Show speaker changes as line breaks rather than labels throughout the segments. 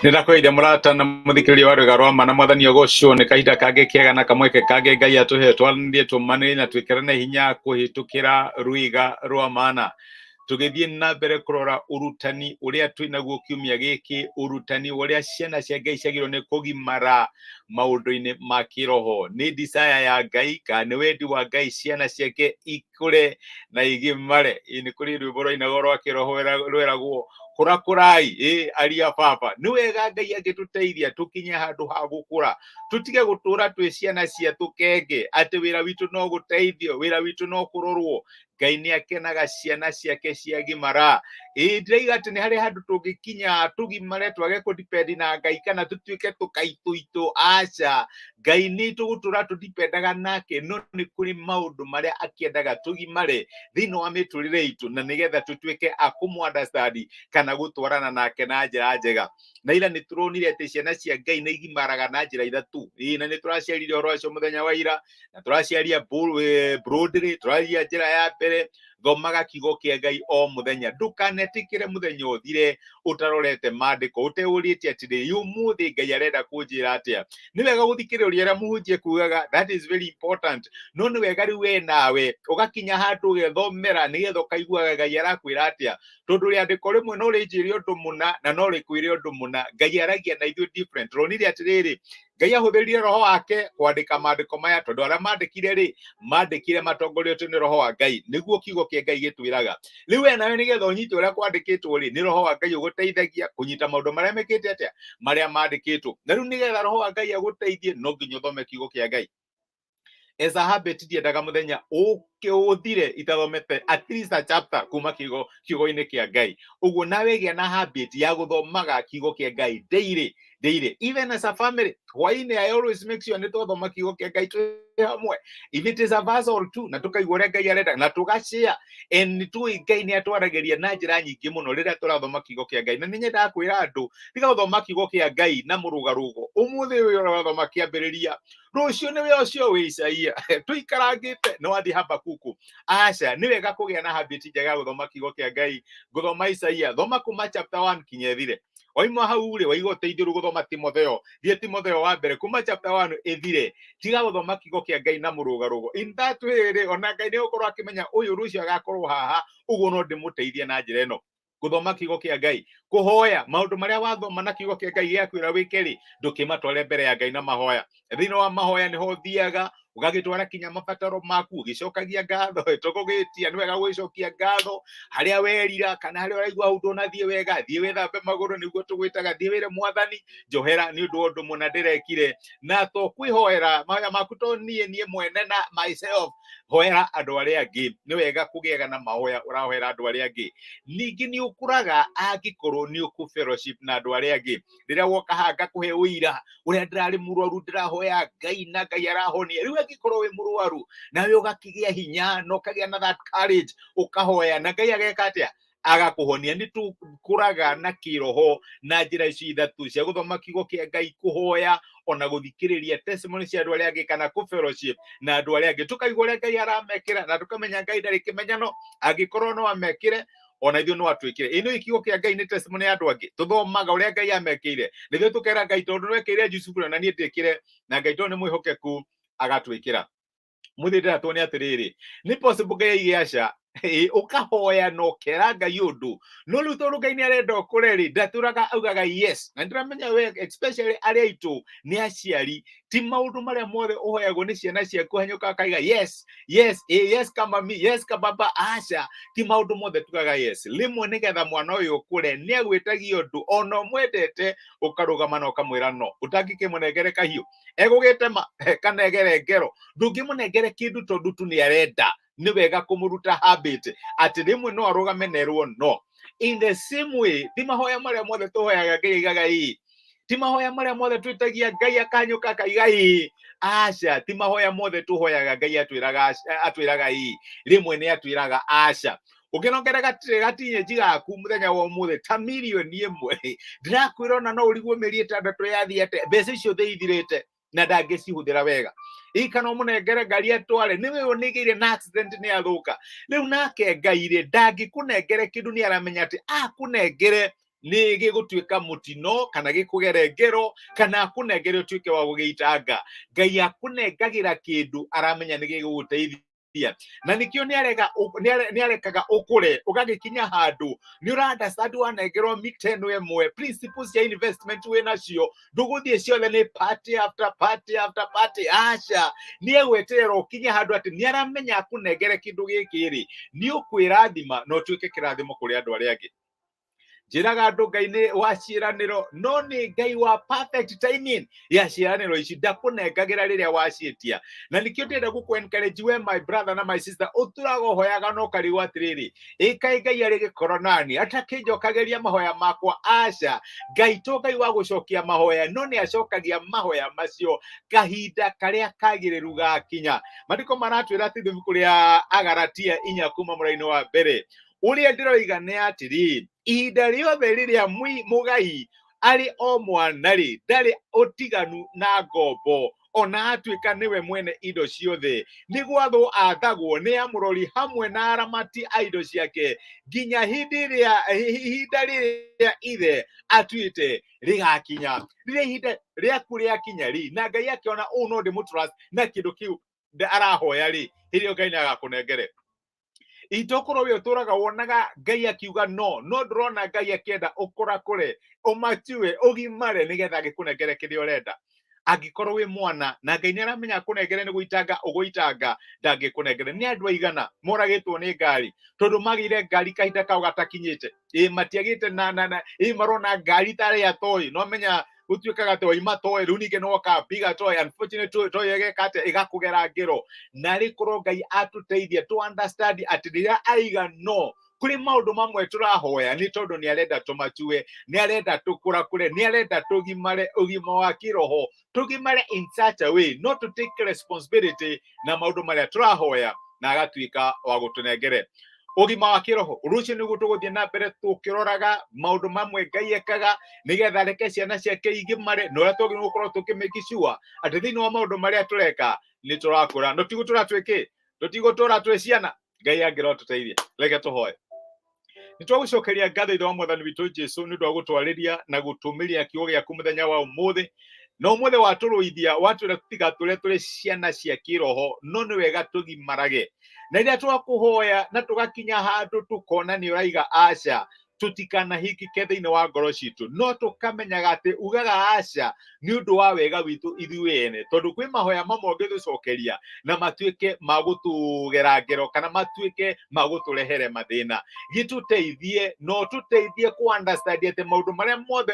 Nĩndakũgeithia mũrata na mũthikĩrĩria wa rwĩga rwa ma na mwathani ũgocwo nĩ kahinda kangĩ kega na kamweke kangĩ Ngai atũhe twaranĩrie tũmanĩrĩrie na twĩkĩrane hinya kũhĩtũkĩra rwĩga rwa mana tũgĩthiĩ na mbere kũrora ũrutani ũrĩa twĩnaguo kiumia gĩkĩ, ũrutani ũrĩa ciana cia Ngai ciagĩrĩirwo nĩ kũgimara maũndũ-inĩ ma kĩroho. Nĩ desire ya Ngai kana nĩ wendi wa Ngai ciana ciake ikũre na igimare. Nĩ kũrĩ rwĩmbo rwainagwo rwa kĩroho rweragwo kũrakũrai aria baba. Nĩ wega Ngai angĩtũteithia tũkinye handũ ha gũkũra, tũtige gũtũra twĩ ciana cia tũkenge atĩ wĩra witũ no gũteithio, wĩra witũ no kũrorwo. Ngai nĩ akenaga ciana ciake ciagimara. Ndĩraiga atĩ nĩ harĩ handũ tũngĩkinya tũgimare twage kũdipendi na Ngai kana tũtuĩke tũkaitũitũ. Aca, Ngai nĩ tũgũtũra tũdipendaga nake, no nĩ kũrĩ maũndũ marĩa akĩendaga tũgimare thĩinĩ wa mĩtũrĩre itũ, na nĩgetha tũtuĩke a kũmũ-understand kana gũtwarana nake na njĩra njega. Na ira nĩ tũronire atĩ ciana cia Ngai nĩ igimaraga na njĩra ithatũ. Na nĩ tũraciarire ũhoro ũcio mũthenya wa ira, na tũraciaria broadly, tũraria njĩra ya mbere. Thomaga kiugo kĩa Ngai o mũthenya, ndũkanetĩkĩre mũthenya ũthire ũtarorete maandĩko, ũteũrĩtie atĩrĩrĩ ũmũthĩ Ngai arenda kũnjĩra atĩa. Nĩ wega gũthikĩrĩria ũrĩa mũhunjia kugaga, that is very important. No nĩ wega rĩu we nawe ũgakinya handũ ũgethomera nĩgetha ũkaiguaga Ngai arakwĩra atĩa, tondũ rĩandĩko rĩmwe no rĩnjĩre ũndũ mũna na no rĩkwĩre ũndũ mũna. Ngai aragia na ithuĩ different. Turonire atĩrĩrĩ, Ngai ahũthĩrire roho wake kwandĩka maandĩko maya, tondũ arĩa mandĩkire mandĩkire matongoretio nĩ roho wa Ngai, nĩguo kiugo kĩa Ngai gĩtwĩraga. Rĩu we nawe nĩgetha ũnyite ũrĩa kwandĩkĩtwo nĩ roho wa Ngai ũgũteithagia kũnyita maũndũ marĩa mekĩte atĩa, marĩa mandĩkĩtwo. Na rĩu nĩgetha roho wa Ngai agũteithie no nginya ũthome kiugo kĩa Ngai. As a habit ndiendaga mũthenya ũthire itathomete at least a chapter kuma kiugo-inĩ kĩa Ngai. Ũguo nawe gĩa na habit ya gũthomaga kiugo kĩa Ngai daily. Even as a family, hwainĩ I always make sure nĩ twathoma kiugo kĩa Ngai twĩ hamwe. If it is a verse or two, na tũkaigua ũrĩa Ngai arenda na tũgashare. And nĩtũĩ Ngai nĩ atwaragĩria na njĩra nyingĩ mũno rĩrĩa tũrathoma kiugo kĩa Ngai. Na nĩ nyendaga kwĩra andũ tiga gũthoma kiugo kĩa Ngai na mũrũgarũgo. Ũmũthĩ ũyũ ũrathoma kĩambĩrĩria, rũciũ nĩwe ũcio wĩ Isaia, tũikarangĩte no athiĩ Habakuku. Aca, nĩ wega kũgĩa na habit njega ya gũthoma kiugo kĩa Ngai. Gũthoma Isaia, thoma kuma chapter 1 kinya ĩthire. Waima hau rĩ waigua ũteithio gũthoma Timotheo, thiĩ Timotheo wa mbere kuma chapter 1 ĩthire. Tiga gũthoma kiugo kĩa Ngai na mũrũgarũgo. In that way rĩ, ona Ngai nĩ gũkorwo akĩmenya ũyũ rũciũ agakorwo haha, ũguo no ndĩmũteithie na njĩra ĩno. Gũthoma kiugo kĩa Ngai, kũhoya maũndũ marĩa wathoma na kiugo kĩa Ngai gĩakwĩra wĩke rĩ, ndũkĩmatware mbere ya Ngai na mahoya. Thĩinĩ wa mahoya nĩho ũthiaga ũgagĩtwara kinya mabataro maku, ũgĩcokagia ngatho, tũkũgĩtia nĩ wega gũgĩcokia ngatho harĩa werira kana harĩa ũraigua hau ndũnathiĩ wega, thiĩ wĩthambe magũrũ, nĩguo tũgwĩtaga thiĩ wĩre Mwathani njohera nĩ ũndũ wa ũndũ mũna ndĩrekire. Na to kwĩhoera mahoya maku to niĩ mwene na myself, hoera andũ arĩa angĩ. Nĩ wega kũgĩaga na mahoya ũrahoera andũ arĩa angĩ. Ningĩ nĩ ũkũraga angĩkorwo nĩ fellowship na andũ arĩa angĩ. Rĩrĩa woka haha ngakũhe ũira ũrĩa ndĩrarĩ mũrwaru ndĩrahoya Ngai na Ngai arahonia. Rĩu angĩkorwo wĩ mũrwaru nawe ũgakĩgĩa hinya na ũkagĩa na that courage ũkahoya na Ngai ageka atĩa, agakũhonia. Nĩ tũkũraga na kĩroho na njĩra ici ithatũ cia gũthoma kiugo kĩa Ngai, kũhoya ona gũthikĩrĩria testimony cia andũ arĩa angĩ kana fellowship na andũ arĩa angĩ. Tũkaigua ũrĩa Ngai aramekĩra na tũkamenya Ngai ndarĩ kĩmenyano, angĩkorwo no amekĩre ona ithuĩ no atwĩkire. Nĩ kiugo kĩa Ngai nĩ testimony ya andũ angĩ, tũthomaga ũrĩa Ngai amekĩire. Nĩthuĩ tũkera Ngai tondũ nĩwekĩire Jusufu na niĩ ndĩkĩre, na Ngai tondũ nĩ mwĩhokeku agatwĩkĩra. Mũthĩ ndĩratwo nĩ atĩrĩrĩ, nĩ possible Ngai aige aca, ũkahoya na ũkera Ngai ũndũ, no rĩu tondũ Ngai nĩ arenda ũkũre rĩ, ndatũraga augaga yes. Na ndĩramenya we especially arĩa aitũ nĩ aciari, ti maũndũ marĩa mothe ũhoyagwo nĩ ciana ciaku hanyũka akaiga yes, yes kama mi, yes kama baba. Aca, ti maũndũ mothe tugaga yes. Rĩmwe nĩgetha mwana ũyũ ũkũre nĩ agwĩtagia ũndũ ona ũmwendete ũkarũgama na ũkamwĩra no. Ũtangĩkĩmũnengere kahiũ egũgĩtema kana egere ngero, ndũngĩmũnengere kĩndũ tondũ tu nĩ arenda. Nĩ wega kũmũruta habit atĩ rĩmwe no arũgame nerwo no. In the same way, ti mahoya marĩa mothe tũhoyaga Ngai aigaga ĩĩ, ti mahoya marĩa mothe twĩtagia Ngai akanyũka akaiga ĩĩ. Aca, ti mahoya mothe tũhoyaga Ngai atwĩraga ĩĩ, rĩmwe nĩ atwĩraga aca. Ũngĩnongera gatinyenji gaku mũthenya wa ũmũthĩ ta mirioni ĩmwe, ndĩrakwĩra ona no ũrigwo mĩeri ĩtandatũ yathiĩ atĩa, mbeca icio ithirĩte na ndangĩcihũthĩra wega. Kana ũmũnengere ngari atware, nĩwe ũnĩgĩire na accident nĩ athũka. Rĩu nake Ngai rĩ ndangĩkũnengere kĩndũ, nĩ aramenya atĩ akũnengere nĩ gĩgũtuĩka mũtino kana gĩkũgere ngero kana akũnengere ũtuĩke wa gũgĩitanga. Ngai akũnengagĩra kĩndũ aramenya nĩ gĩgũgũteithia, na nĩkĩo nĩarekaga ũkũre ũgagĩkinya handũ nĩ ũrandastandi wanengerwo miteno ĩmwe. Principles cia investment wĩnacio ndũgũthiĩ ciothe nĩ party after party after party. Aca, nĩegweterera ũkinye handũ atĩ nĩaramenya akũnengere kĩndũ gĩkĩ-rĩ nĩ ũkwĩrathima na ũtuĩke kĩrathimo kũrĩ andũ arĩa angĩ. Njĩraga andũ Ngai nĩ wa ciĩranĩro, no nĩ Ngai wa perfect timing ya ciĩranĩro ici, ndakũnengagĩra rĩrĩa waciĩtia. Na nĩkĩo ndĩrenda gũkũ encourage we my brother na my sister, ũtũraga ũhoyaga no karigwo atĩrĩrĩ, ĩkaĩ Ngai arĩ gĩkoro nani atakĩnjokagĩria mahoya makwa? Aca, Ngai to Ngai wa gũcokia mahoya, no nĩ acokagia mahoya macio kahinda karĩa kagĩrĩru gakinya. Maandĩko maratwĩra atĩ ibuku rĩa Agalatia 4 kuma mũraini wa mbere, ũrĩa ndĩroiga nĩ atĩrĩ, ihinda rĩothe rĩrĩa mũgai arĩ o mwana-rĩ, ndarĩ ũtiganu na ngombo, ona atuĩka nĩwe mwene indo ciothe, nĩ gwathwo athagwo nĩ amũrori hamwe na aramati a indo ciake nginya ihinda rĩrĩa ithe atuĩte rĩgakinya. Rĩrĩa ihinda rĩaku rĩakinya-rĩ, na Ngai akĩona ũũ no ndĩmũtrust na kĩndũ kĩu arahoya-rĩ, hĩndĩ Ngai nĩagakũnengere. Itokorwo we ũtũraga wonaga Ngai akiuga no ndũrona Ngai akĩenda ũkũre ũmatue ũgimare nĩgetha agĩkũnengere kĩrĩa ũrenda. Angĩkorwo wĩ mwana na Ngai nĩaramenya akũnengere nĩ gũitanga ũgũitanga, ndangĩkũnengere. Nĩ andũ aigana moragĩtwo nĩ ngari tondũ magĩire ngari kahinda kao gatakinyĩte, matiagĩte marona ngari tarĩ atoĩ, no menya gũtuĩkaga atĩ waima toĩ, rĩu ningĩ noka biga toĩ, unfortunately toĩ ĩgeka atĩ ĩgakũgera ngero. Na rĩkorwo Ngai atũteithie to understand atĩ rĩrĩa aiga no kũrĩ maũndũ mamwe tũrahoya nĩ tondũ nĩarenda tũmatue, nĩarenda tũkũre, nĩarenda tũgimare ũgima wa kĩroho, tũgimare in such a way no to take responsibility na maũndũ marĩa tũrahoya na agatuĩka wa gũtũnengere ũgima wa kĩroho. Ũndũ ũcio nĩguo tũgũthiĩ na mbere tũkĩroraga maũndũ mamwe Ngai ekaga nĩgetha reke ciana ciake igimare, na ũrĩa twagĩrĩirwo gũkorwo tũkĩ-make sure atĩ thĩinĩ wa maũndũ marĩa tũreka nĩ tũrakũra, no tigũtũra twĩkĩ, tũtigũtũra twĩ ciana. Ngai angĩrotũteithia. Reke tũhoye. Nĩtwagũcokeria ngatho ithe wa Mwathani witũ Jesũ nĩ ũndũ wa gũtwarĩria na gũtũmĩria kiugo gĩaku mũthenya wa ũmũthĩ, na ũmũthĩ watũrũithia watwĩra tũtigatũre tũrĩ ciana cia kĩroho, no nĩ wega tũgimarage. Na rĩrĩa twakũhoya na tũgakinya handũ tũkona nĩ ũraiga aca, tũtikanahingĩke thĩinĩ wa ngoro citũ, no tũkamenyaga atĩ ugaga aca nĩ ũndũ wa wega witũ ithuĩ ene, tondũ kwĩ mahoya mamwe ũngĩtũcokeria na matuĩke ma gũtũgera ngero kana matuĩke ma gũtũrehere mathĩna. Gĩtũteithie no tũteithie ku understand atĩ maũndũ marĩa mothe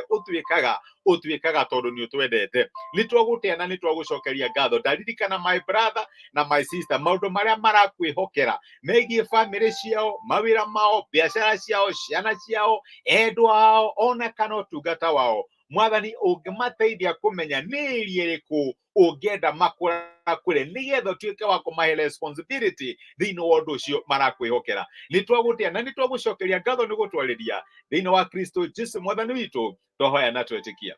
ũtuĩkaga tondũ nĩ ũtwendete. Nĩtwagũtĩa na nĩtwagũcokeria ngatho. Ndaririkana my brother na my sister maũndũ marĩa marakwĩhokera megiĩ family ciao, mawĩra mao, biacara ciao, ciana ciao, endwa ao, ona kana ũtungata wao. Mwathani ũngĩmateithia kũmenya nĩ ĩrĩa ĩrĩkũ ũngĩenda makũre nĩgetha ũtuĩke wa kũmahe responsibility thĩinĩ wa ũndũ ũcio marakwĩhokera. Nĩtwagũtĩa na nĩtwagũcokeria ngatho nĩ gũtwarĩria thĩinĩ wa Kristo Jesũ Mwathani witũ, twahoya na twetĩkia.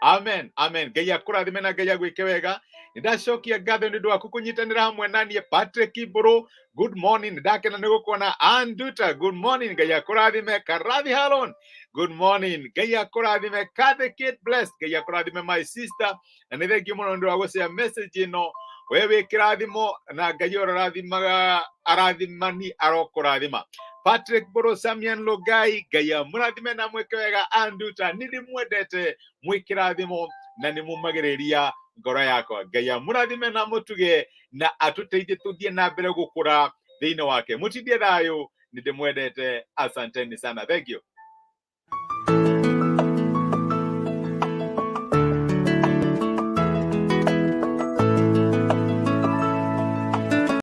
Amen, amen. Ngai akũrathime na Ngai agwĩke wega. Nĩndacokia ngatho nĩ ũndũ waku kũnyitanĩra hamwe naniĩ Patrick Ibũrũ. Good morning. Ndakena nĩ gũkuona Anduta. Good morning. Ngai akũrathime. Karathi Haron. Good morning. Ngai akũrathime. Kathy Kate Bless. Ngai akũrathime my sister. Na nĩ thengiũ mũno nĩ ũndũ wa gũshare message ĩno. We wĩ kĩrathimo na Ngai ũrorathimaga arathimani arokũrathima. Patrick Boro, Samian Logai, Ngai amũrathime na mwĩke wega. Anduta, nĩndĩmwendete mwĩ kĩrathimo na nĩmumagĩrĩria ngoro yakwa. Ngai amũrathime na mũtuge na atũteithie tũthiĩ na mbere gũkũra thĩinĩ wake. Mũtindie thayũ, nĩndĩmwendete. Asanteni sana. Thank you.